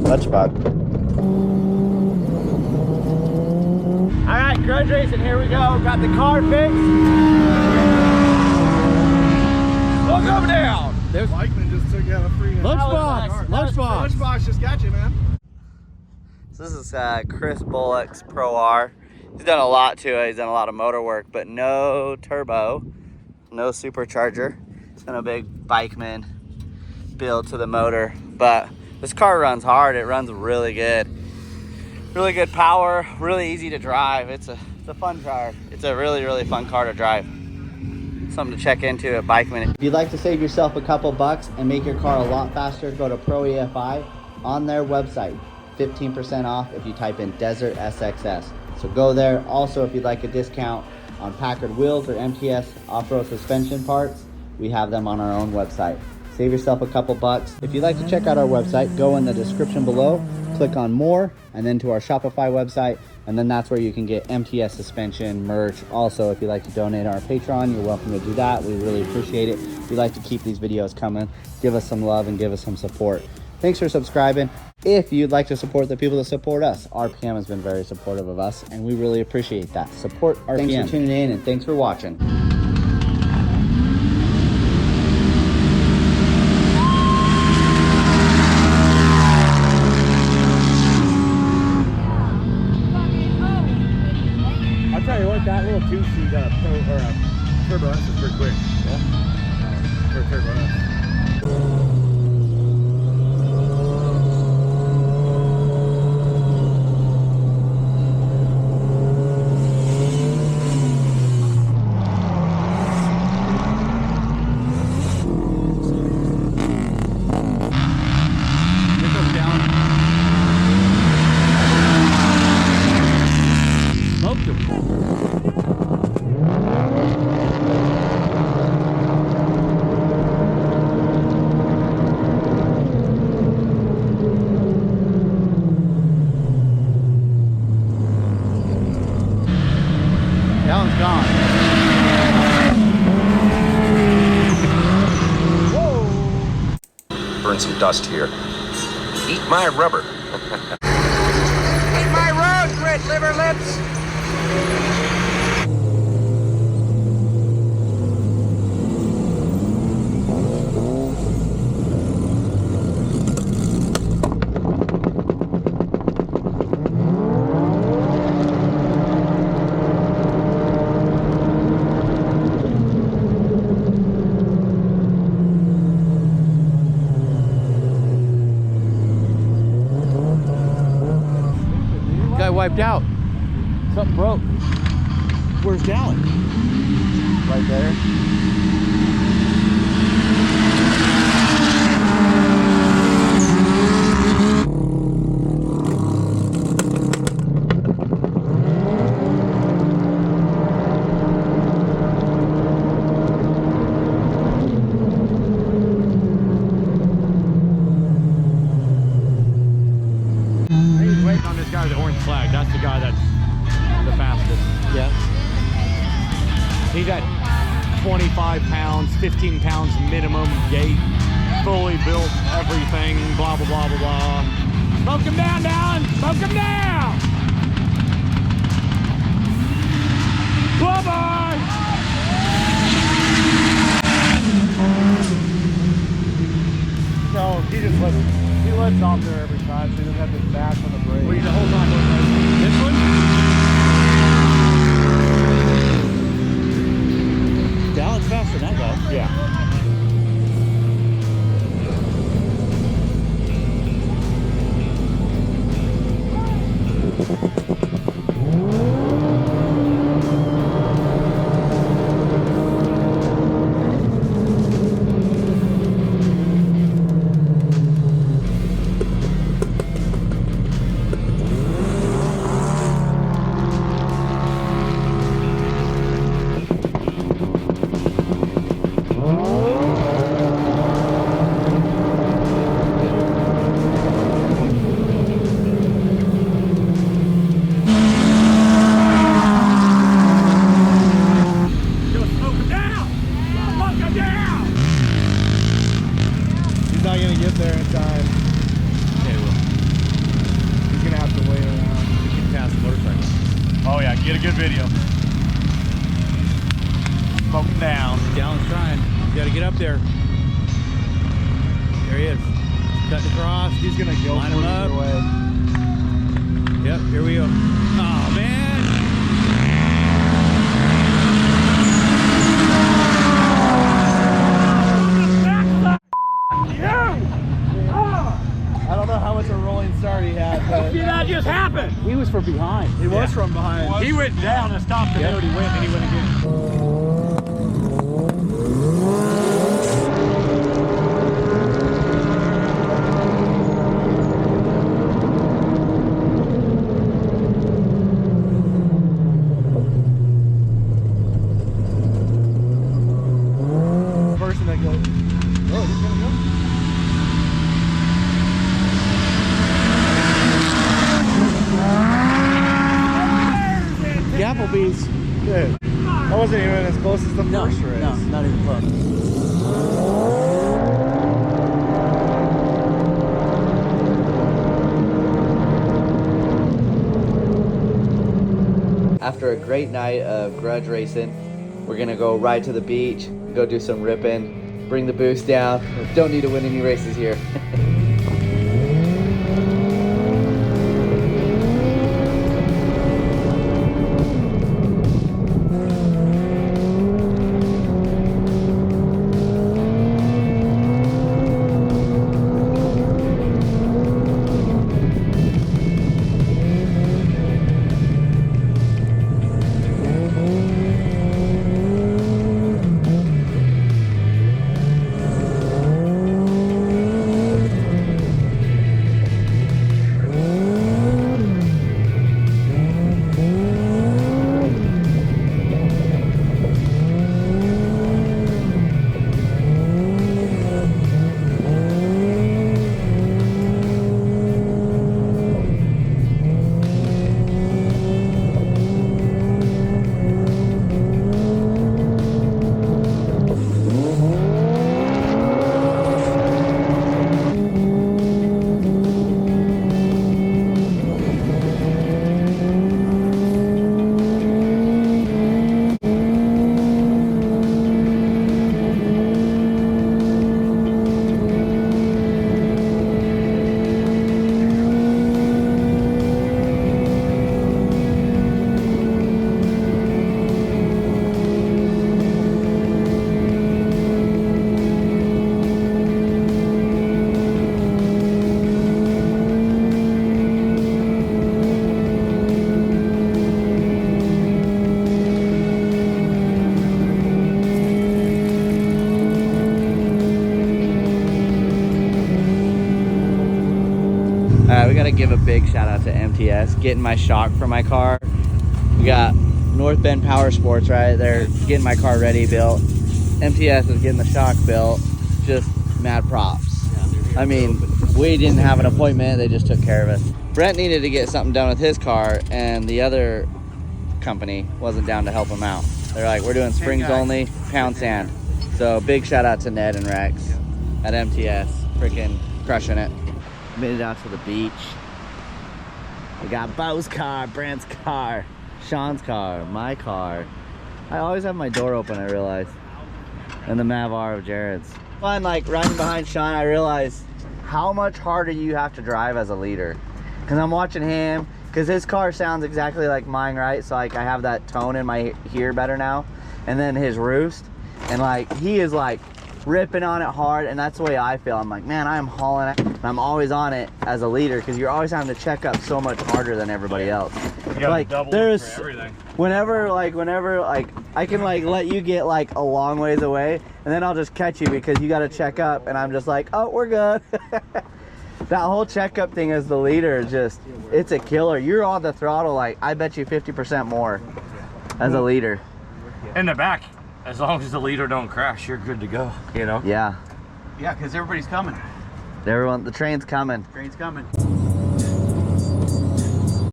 Clutch bug. All right, Grudge racing, here we go. Got the car fixed. Welcome down. There's Bikeman just took out a free lunchbox. Lunchbox just got you, man. So this is Chris Bullock's Pro R. He's done a lot to it. He's done a lot of motor work, but no turbo, no supercharger. It's been a big Bikeman build to the motor, but this car runs hard. It runs really good. Really good power, really easy to drive. It's a fun car. It's a really fun car to drive. Something to check into at Bikeman. If you'd like to save yourself a couple bucks and make your car a lot faster, go to Pro EFI on their website. 15% off if you type in Desert SXS. So go there. Also, if you'd like a discount on Packard wheels or MTS Offroad suspension parts, we have them on our own website. Save yourself a couple bucks. If you'd like to check out our website, go in the description below, click on more, and then to our Shopify website, and then that's where you can get MTS suspension merch. Also, if you'd like to donate on our Patreon, you're welcome to do that. We really appreciate it. If you'd like to keep these videos coming, give us some love and give us some support. Thanks for subscribing. If you'd like to support the people that support us, RPM has been very supportive of us, and we really appreciate that. Support RPM. Thanks for tuning in, and thanks for watching. I'll tell you what, that little two-seat Turbo S is pretty quick. yeah. For a Turbo S. That one's gone. Whoa! Burn some dust here. Eat my rubber. Eat my road, red liver lips! Guy wiped out. Something broke. Where's Dallin? Right there. He's waiting on this guy with the orange flag. That's the guy that's the fastest. Yeah. He's at 25 pounds, 15 pounds minimum gate, fully built, everything, blah, blah, blah, blah, blah. Smoke him down, Dallin! Smoke him down! Bye-bye! So he just lets off there every time, so he doesn't have to bash on the brake. Well, hold on. This one? Dallin's faster than that guy. Yeah. Oh. video. Smoke down. Dallon's trying. You gotta get up there. There he is. Cutting across. He's gonna go Line him for it up. either way. Yep, here we go. Oh, man. I don't know how much a rolling start he had, but Did that just happen? He was from behind. he was from behind. He went down and stopped the road. He went and he went again. Person that goes, oh, he's gonna go. The Applebee's. Good. That wasn't even as close as the first race. No, not even close. After a great night of grudge racing, we're gonna go ride to the beach, go do some ripping, bring the boost down. Don't need to win any races here. We gotta give a big shout out to MTS, getting my shock for my car. We got North Bend Power Sports, right? They're getting my car ready, built. MTS is getting the shock built. Just mad props. I mean, we didn't have an appointment, they just took care of us. Brent needed to get something done with his car, and the other company wasn't down to help him out. They're like, we're doing springs only, pound sand. So big shout out to Ned and Rex at MTS, freaking crushing it. Made it out to the beach. We got Bo's car, Brent's car, Sean's car, my car. I always have my door open, I realize. And the Mavar of Jared's. Fun, like riding behind Sean, I realize how much harder you have to drive as a leader. Cause I'm watching him, cause his car sounds exactly like mine, right? So like I have that tone in my ear better now. And then his roost, and like he is like ripping on it hard, and that's the way I feel. I'm like, man, I am hauling it, and I'm always on it as a leader because you're always having to check up so much harder than everybody else. Like there's whenever I can like let you get like a long ways away, and then I'll just catch you because you got to check up, and I'm just like, oh, we're good. That whole checkup thing as the leader is just, it's a killer. You're on the throttle like I bet you 50% more as a leader. In the back, as long as the leader don't crash, you're good to go, you know? Yeah. Yeah, because everybody's coming. Everyone, the train's coming. Train's coming.